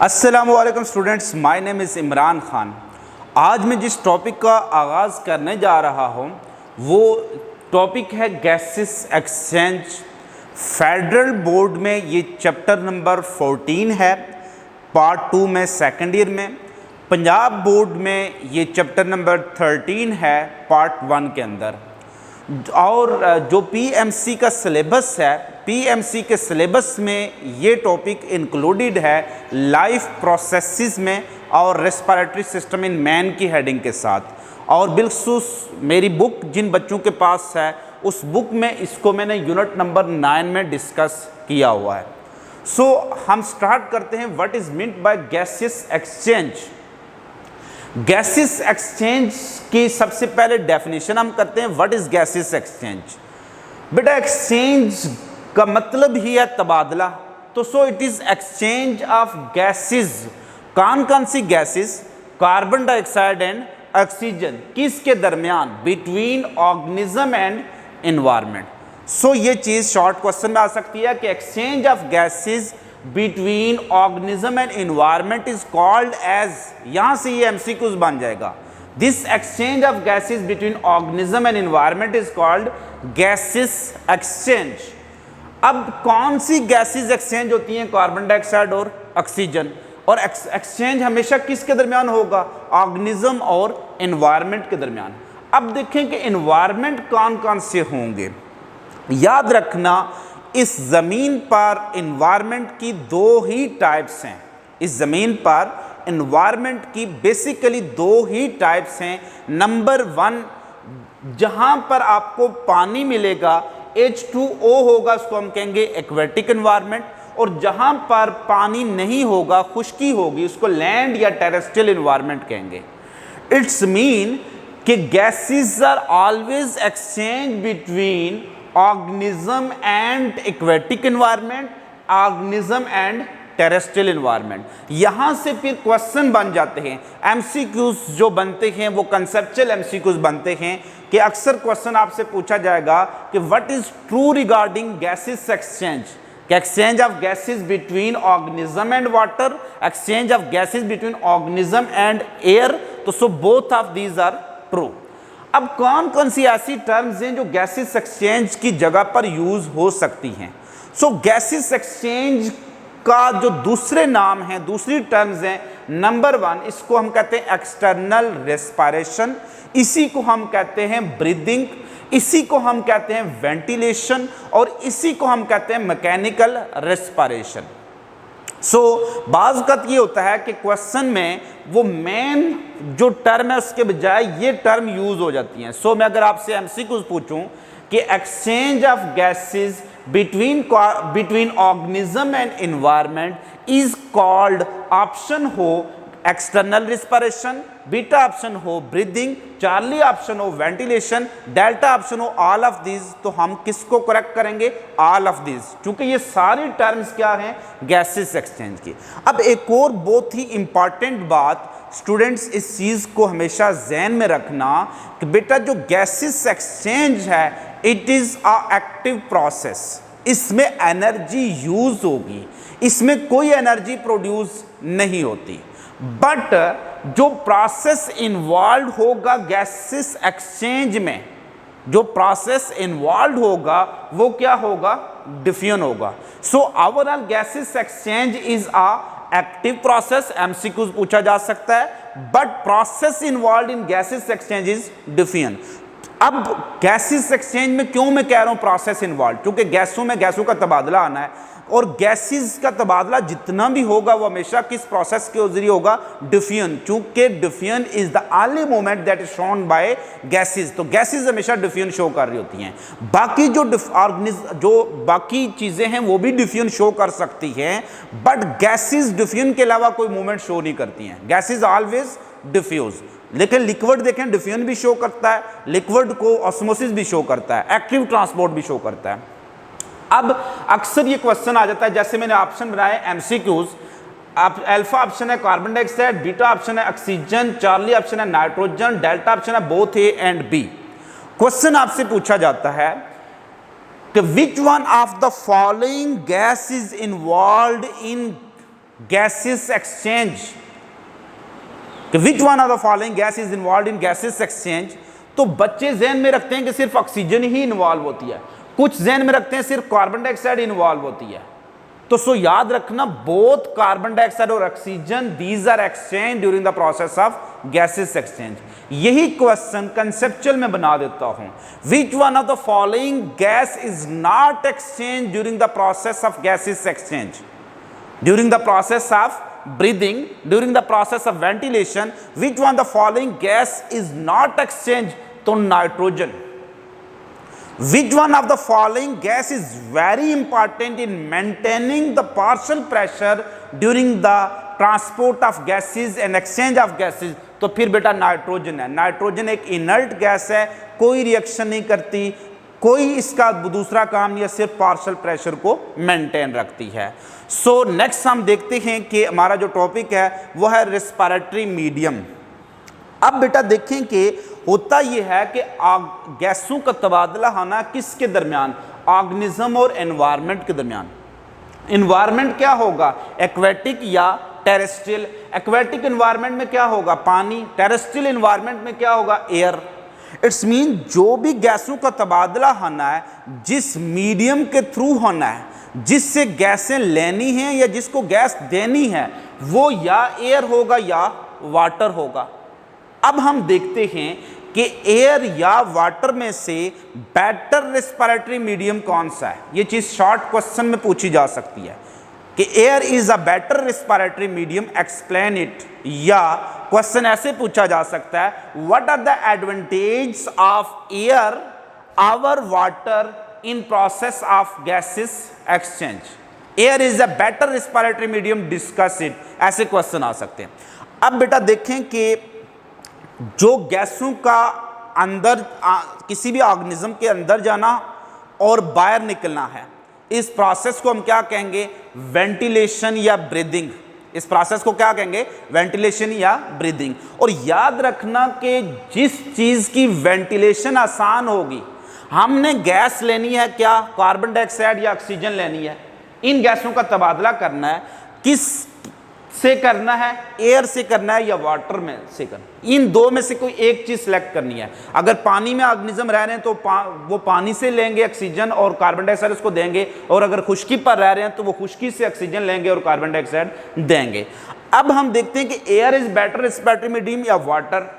अस्सलामुअलैकुम students, my name is Imran Khan. आज मैं जिस टॉपिक का आगाज़ करने जा रहा हूँ वो टॉपिक है गैसेस एक्सचेंज। फेडरल बोर्ड में ये चैप्टर नंबर 14 है, पार्ट 2 में सेकेंड ईयर में। पंजाब बोर्ड में ये चैप्टर नंबर 13 है, पार्ट 1 के अंदर। और जो पीएमसी का सिलेबस है, पीएमसी के सिलेबस में ये टॉपिक इंक्लूडेड है लाइफ प्रोसेसेस में और रेस्पिरेटरी सिस्टम इन मैन की हेडिंग के साथ। और बिल्कुल मेरी बुक जिन बच्चों के पास है उस बुक में इसको मैंने यूनिट नंबर 9 में डिस्कस किया हुआ है। सो हम स्टार्ट करते हैं what is meant by gases exchange. Gases exchange की सबसे पहले डेफिनेशन हम करते हैं, व्हाट इज गैसेस एक्सचेंज। बेटा एक्सचेंज का मतलब ही है तबादला, तो so it is exchange of gases. कौन कौन सी gases? Carbon dioxide and oxygen. किसके दरमियान? Between organism and environment. So ये चीज शॉर्ट क्वेश्चन में आ सकती है कि exchange of gases between organism and environment is called as, यहां से ये एमसीक्यूज बन जाएगा। This exchange of gases between organism and environment is called gases exchange. अब कौन सी गैसेस एक्सचेंज होती हैं? कार्बन डाइऑक्साइड और ऑक्सीजन। और एक्सचेंज हमेशा किसके दरमियान होगा? ऑर्गेनिज्म और एनवायरनमेंट के दरमियान। अब देखें कि एनवायरनमेंट कौन कौन से होंगे। याद रखना, इस ज़मीन पर एनवायरनमेंट की दो ही टाइप्स हैं। इस ज़मीन पर एनवायरनमेंट की बेसिकली दो ही टाइप्स हैं। नंबर 1, जहां पर आपको पानी मिलेगा H2O होगा, उसको हम कहेंगे एक्वेटिक एनवायरनमेंट। और जहां पर पानी नहीं होगा, खुश्की होगी, उसको लैंड या टेरेस्ट्रियल एनवायरनमेंट कहेंगे। इट्स मीन कि gases are always exchange between organism and aquatic environment, organism and terrestrial environment. यहां से फिर क्वेश्चन बन जाते हैं, एमसीक्यूज जो बनते हैं वो कंसेप्चुअल एमसीक्यूज बनते हैं कि अक्सर क्वेश्चन आपसे पूछा जाएगा कि what is true regarding gases exchange. Exchange of gases between organism and water, exchange of gases between organism and air. तो so both of these are true. अब कौन कौन सी ऐसी टर्म्स हैं जो गैसेस एक्सचेंज की जगह पर यूज हो सकती हैं? सो गैसेस एक्सचेंज का जो दूसरे नाम है, दूसरी टर्म्स हैं, नंबर 1 इसको हम कहते हैं एक्सटर्नल रेस्पिरेशन, इसी को हम कहते हैं ब्रीदिंग, इसी को हम कहते हैं वेंटिलेशन, और इसी को हम कहते हैं मैकेनिकल रेस्पिरेशन। सो बाज़ ये होता है कि क्वेश्चन में वो मेन जो टर्म है उसके बजाय ये टर्म यूज हो जाती हैं। सो मैं अगर आपसे एमसीक्यूज पूछूं कि exchange of gases between organism and environment is called, option हो एक्सटर्नल रिस्पिरेशन, बीटा ऑप्शन हो ब्रीदिंग, चार्ली ऑप्शन हो वेंटिलेशन, डेल्टा ऑप्शन हो ऑल ऑफ दीज, तो हम किसको करेक्ट करेंगे? ऑल ऑफ दीज, क्योंकि ये सारी टर्म्स क्या हैं? गैसेस एक्सचेंज की। अब एक और बहुत ही इंपॉर्टेंट बात स्टूडेंट्स, इस चीज को हमेशा ज़हन में रखना कि बेटा जो गैसेस एक्सचेंज है it is a active process. इसमें एनर्जी यूज होगी, इसमें कोई एनर्जी प्रोड्यूस नहीं होती। बट जो प्रोसेस इन्वॉल्व होगा गैसेस एक्सचेंज में, जो प्रोसेस इन्वॉल्व होगा वो क्या होगा? डिफ्यूजन होगा। So overall gases exchange is a active process, MCQs पूछा जा सकता है, but process involve in gases exchange is diffusion. अब गैसेस एक्सचेंज में क्यों मैं कह रहा हूं प्रोसेस इन्वॉल्व? क्योंकि गैसों में गैसों का तबादला आना है, और गैसेस का तबादला जितना भी होगा वो हमेशा किस प्रोसेस के जरिए होगा? डिफ्यूजन। चूंकि diffusion is the only moment that is shown by gases, तो गैसेस हमेशा डिफ्यूजन शो कर रही होती हैं। बाकी जो बाकी चीजें हैं वो भी डिफ्यूजन शो कर सकती हैं, बट गैसेस डिफ्यूजन के अलावा कोई मूवमेंट शो नहीं करती हैं। Gases always diffuse. लेकिन लिक्विड देखें डिफ्यूजन भी शो करता है, लिक्विड को ऑस्मोसिस भी शो करता है, एक्टिव ट्रांसपोर्ट भी शो करता है। अब अक्सर ये क्वेश्चन आ जाता है, जैसे मैंने ऑप्शन बनाए एमसीक्यूज, अल्फा ऑप्शन है कार्बन डाइऑक्साइड, बीटा ऑप्शन है ऑक्सीजन, चार्ली ऑप्शन है नाइट्रोजन, डेल्टा ऑप्शन है both A and B. Question आपसे पूछा जाता है कि which one of the following gas is involve in gaseous exchange, कि which one of the following gas is involve in gases exchange, तो बच्चे जहन में रखते हैं कि सिर्फ ऑक्सीजन ही इन्वॉल्व होती है, कुछ जहन में रखते हैं सिर्फ कार्बन डाइऑक्साइड इन्वॉल्व होती है। तो सो याद रखना, बोथ कार्बन डाइऑक्साइड और ऑक्सीजन these are exchange during the process of gases exchange. यही क्वेश्चन कंसेप्चुअल में बना देता हूं, which one of the following gas is not exchange during the process of gases exchange, during the process of breathing, during the process of ventilation, which one the following gas is not exchanged? तो nitrogen. Which one of the following gas is very important in maintaining the partial pressure during the transport of gases and exchange of gases? तो फिर बेटा nitrogen है। Nitrogen एक inert gas है, कोई reaction नहीं करती, कोई इसका दूसरा काम नहीं है, सिर्फ पार्शियल प्रेशर को मेंटेन रखती है। सो नेक्स्ट हम देखते हैं कि हमारा जो टॉपिक है वो है रेस्पिरेटरी मीडियम। अब बेटा देखें कि होता यह है कि गैसों का तबादला होना किसके दरमियान, ऑर्गेनिज्म और एनवायरनमेंट के दरमियान। एनवायरनमेंट क्या होगा, एक्वेटिक या टेरेस्ट्रियल। एक्वेटिक एनवायरनमेंट में क्या होगा, पानी। टेरेस्ट्रियल एनवायरनमेंट में क्या होगा, एयर। इट्स मीन जो भी गैसों का तबादला होना है, जिस मीडियम के थ्रू होना है, जिससे गैसें लेनी हैं या जिसको गैस देनी है, वो या एयर होगा या वाटर होगा। अब हम देखते हैं कि एयर या वाटर में से बेटर रेस्पिरेटरी मीडियम कौन सा है। ये चीज शॉर्ट क्वेश्चन में पूछी जा सकती है कि air is a better respiratory medium, explain it. या क्वेश्चन ऐसे पूछा जा सकता है, what are the advantage of air over water in process of gases exchange. Air is a better respiratory medium, discuss it. ऐसे क्वेश्चन आ सकते हैं। अब बेटा देखें कि जो गैसों का अंदर किसी भी ऑर्गेनिज्म के अंदर जाना और बाहर निकलना है, इस प्रोसेस को हम क्या कहेंगे, वेंटिलेशन या ब्रीदिंग। इस प्रोसेस को क्या कहेंगे, वेंटिलेशन या ब्रीदिंग। और याद रखना कि जिस चीज की वेंटिलेशन आसान होगी, हमने गैस लेनी है क्या, कार्बन डाइऑक्साइड या ऑक्सीजन लेनी है, इन गैसों का तबादला करना है, किस से करना है, एयर से करना है या वाटर में से करना है। इन दो में से कोई एक चीज सिलेक्ट करनी है। अगर पानी में ऑर्गेनिज्म रह रहे हैं तो वो पानी से लेंगे ऑक्सीजन और कार्बन डाइऑक्साइड उसको देंगे, और अगर खुश्की पर रह रहे हैं तो वो खुश्की से ऑक्सीजन लेंगे और कार्बन डाइऑक्साइड देंगे। अब हम देखते हैं कि air is better respiratory medium या वाटर।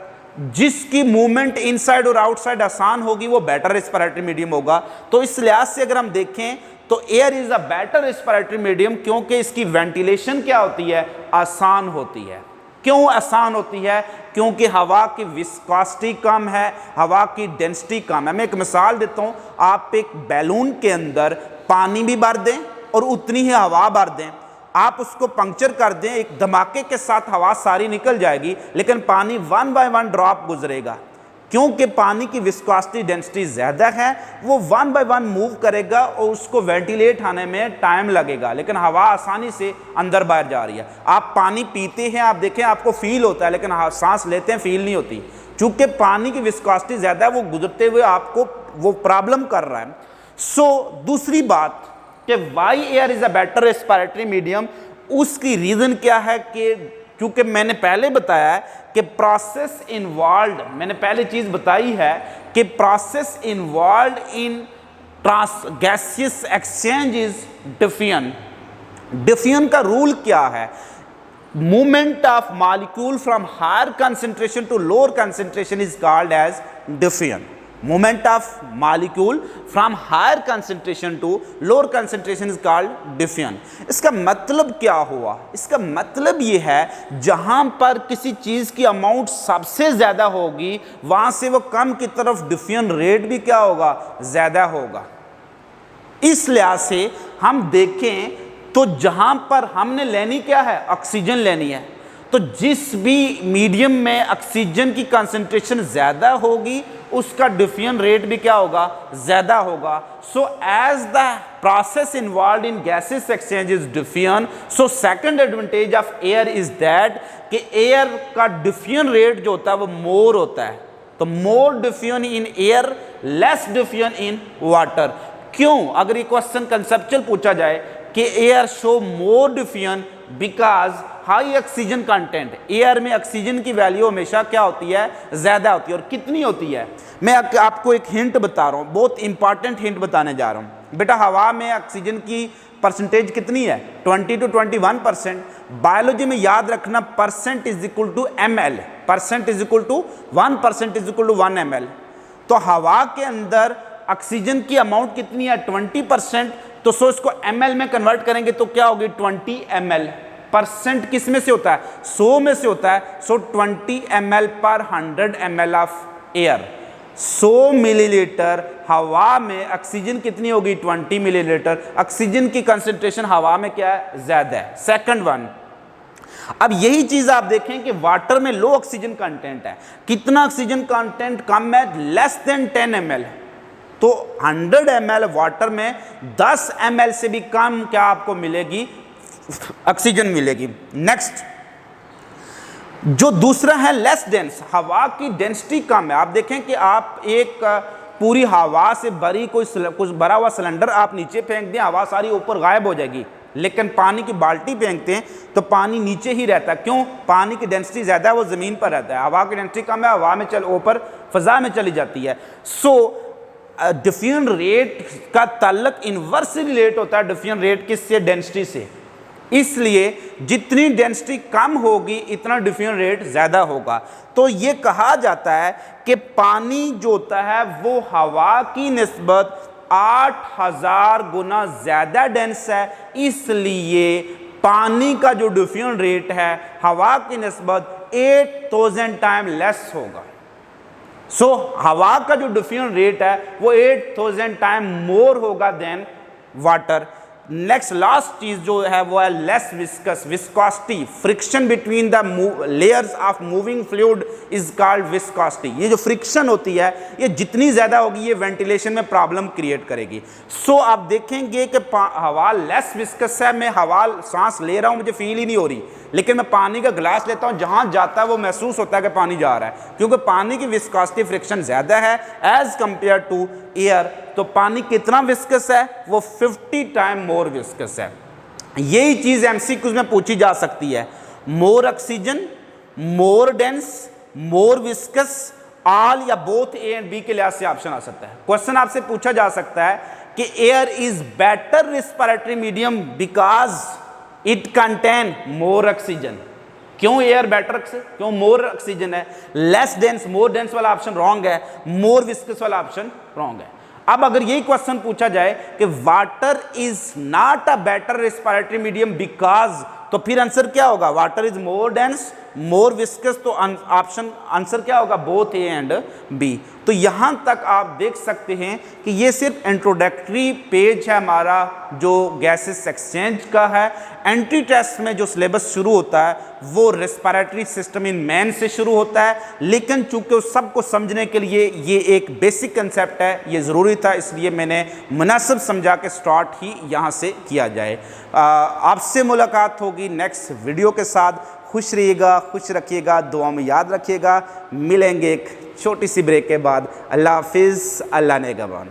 जिसकी मूवमेंट इनसाइड और आउटसाइड आसान होगी वो बेटर रेस्पिरेटरी मीडियम होगा। तो इस लिहाज से अगर हम देखें तो air is a better respiratory medium, क्योंकि इसकी वेंटिलेशन क्या होती है, आसान होती है। क्यों आसान होती है, क्योंकि हवा की विस्कोसिटी कम है, हवा की डेंसिटी कम है। मैं एक मिसाल देता हूं, आप एक बैलून के अंदर पानी भी भर दें और उतनी ही हवा भर दें, आप उसको पंक्चर कर दें, एक धमाके के साथ हवा सारी निकल जाएगी, लेकिन पानी 1 बाय 1 ड्रॉप गुजरेगा। क्योंकि पानी की विस्कोसिटी डेंसिटी ज़्यादा है, वो 1 बाय 1 मूव करेगा और उसको वेंटिलेट होने में टाइम लगेगा, लेकिन हवा आसानी से अंदर बाहर जा रही है। आप पानी पीते हैं, आप देखें आपको फील होता है, लेकिन सांस लेते हैं फील नहीं होती, चूंकि पानी की विस्कोसिटी ज़्यादा है, वो गुजरते हुए आपको वो प्रॉब्लम कर रहा है। सो दूसरी बात कि why air is a better respiratory medium, उसकी रीज़न क्या है कि क्योंकि मैंने पहले बताया है कि प्रोसेस इन्वॉल्व, मैंने पहले चीज बताई है कि process involve in gaseous exchange is diffusion. Diffusion का रूल क्या है, movement of molecule from higher concentration to lower concentration is called as diffusion. movement of molecule from higher concentration to lower concentration is called diffusion। इसका मतलब क्या हुआ, इसका मतलब ये है जहां पर किसी चीज की अमाउंट सबसे ज्यादा होगी वहां से वो कम की तरफ डिफ्यूजन रेट भी क्या होगा, ज्यादा होगा। इस लिहाज से हम देखें तो जहां पर हमने लेनी क्या है, ऑक्सीजन लेनी है, तो जिस भी मीडियम में ऑक्सीजन की कंसंट्रेशन ज्यादा होगी उसका डिफ्यूजन रेट भी क्या होगा, ज्यादा होगा। So as the process involve in gases exchange is diffusion, so second advantage of air is that कि एयर का डिफ्यूजन रेट जो होता है वो मोर होता है। तो more diffusion in air, less diffusion in water. क्यों, अगर ये क्वेश्चन कंसेप्चुअल पूछा जाए कि air show more diffusion because high oxygen content, air में ऑक्सीजन की वैल्यू हमेशा क्या होती है, ज़्यादा होती है। और कितनी होती है, मैं आपको एक हिंट बता रहा हूँ, बहुत इंपॉर्टेंट हिंट बताने जा रहा हूँ बेटा। हवा में ऑक्सीजन की परसेंटेज कितनी है, 20 to 21%। बायोलॉजी में याद रखना percent is equal to ml, percent is equal to 1% is equal to 1 ml। तो हवा के अंदर ऑक्सीजन की अमाउंट कितनी है, 20%। तो सो इसको ml में कन्वर्ट करेंगे तो क्या होगी, 20 ml। परसेंट किस में से होता है, 100 में से होता है। सो 20 ml पर 100 ml ऑफ एयर। 100 मिलीलीटर हवा में ऑक्सीजन कितनी होगी, 20 मिलीलीटर। ऑक्सीजन की कंसंट्रेशन हवा में क्या है, ज्यादा है। सेकंड वन, अब यही चीज आप देखें कि वाटर में लो ऑक्सीजन कंटेंट है। कितना ऑक्सीजन कंटेंट कम है, लेस देन 10 ml। तो 100 ml वाटर में 10 ml से भी कम क्या आपको मिलेगी, ऑक्सीजन मिलेगी। नेक्स्ट जो दूसरा है लेस डेंस, हवा की डेंसिटी कम है। आप देखें कि आप एक पूरी हवा से भरी कुछ भरा हुआ सिलेंडर आप नीचे फेंक दें, हवा सारी ऊपर गायब हो जाएगी। लेकिन पानी की बाल्टी फेंकते हैं तो पानी नीचे ही रहता है। क्यों, पानी की डेंसिटी ज़्यादा है, वो ज़मीन पर रहता है। हवा की डेंसिटी कम है, हवा में ऊपर फजा में चली जाती है। सो डिफ्यूजन रेट का ताल्लुक इन्वर्सली रिलेट होता है डिफ्यूजन रेट किससे, डेंसिटी से। इसलिए जितनी डेंसिटी कम होगी इतना डिफ्यूजन रेट ज़्यादा होगा। तो ये कहा जाता है कि पानी जो होता है वो हवा की निस्बत 8000 गुना ज़्यादा डेंस है। इसलिए पानी का जो डिफ्यूजन रेट है हवा की निस्बत 8000 टाइम लेस होगा। सो हवा का जो डिफ्यूजन रेट है वो 8000 टाइम मोर होगा देन वाटर। नेक्स्ट लास्ट चीज जो है वो है less viscous, viscosity. Friction between the layers of moving fluid is called viscosity. ये जो फ्रिक्शन होती है ये जितनी ज्यादा होगी ये वेंटिलेशन में प्रॉब्लम क्रिएट करेगी। सो आप देखेंगे कि हवा लेस विस्कस है, मैं हवा सांस ले रहा हूं मुझे फील ही नहीं हो रही, लेकिन मैं पानी का गिलास लेता हूं जहां जाता है वो महसूस होता है कि पानी जा रहा है, क्योंकि पानी की विस्कोसिटी फ्रिक्शन ज्यादा है एज कंपेयर टू एयर। तो पानी कितना विस्कस है, वो 50 टाइम मोर विस्कस है। यही चीज एमसीक्यूज में पूछी जा सकती है। मोर ऑक्सीजन, मोर डेंस, मोर विस्कस, ऑल या बोथ ए एंड बी के लिहाज से ऑप्शन आ सकता है। क्वेश्चन आपसे पूछा जा सकता है कि air is better respiratory medium because it contain more oxygen. क्यों एयर बेटर, क्यों मोर ऑक्सीजन है। लेस डेंस, मोर डेंस वाला ऑप्शन रॉन्ग है, मोर विस्कस वाला ऑप्शन रॉन्ग है। अब अगर यही क्वेश्चन पूछा जाए कि water is not a better respiratory medium because, तो फिर आंसर क्या होगा, water is more dense, more viscous. तो ऑप्शन आंसर क्या होगा, बोथ ए एंड बी। तो यहां तक आप देख सकते हैं कि ये सिर्फ इंट्रोडक्टरी पेज है हमारा जो गैसेस एक्सचेंज का है। एंट्री टेस्ट में जो सिलेबस शुरू होता है वो रेस्पिरेटरी सिस्टम इन मैन से शुरू होता है, लेकिन चूंकि उस सबको समझने के लिए ये एक बेसिक कंसेप्ट है, ये ज़रूरी था, इसलिए मैंने मुनासिब समझा के स्टार्ट ही यहाँ से किया जाए। आपसे मुलाकात होगी नेक्स्ट वीडियो के साथ। खुश रहिएगा, खुश रखिएगा, दुआ में याद रखिएगा। मिलेंगे एक छोटी सी ब्रेक के बाद। अल्लाह हाफिज़, अल्लाह नेगहबान।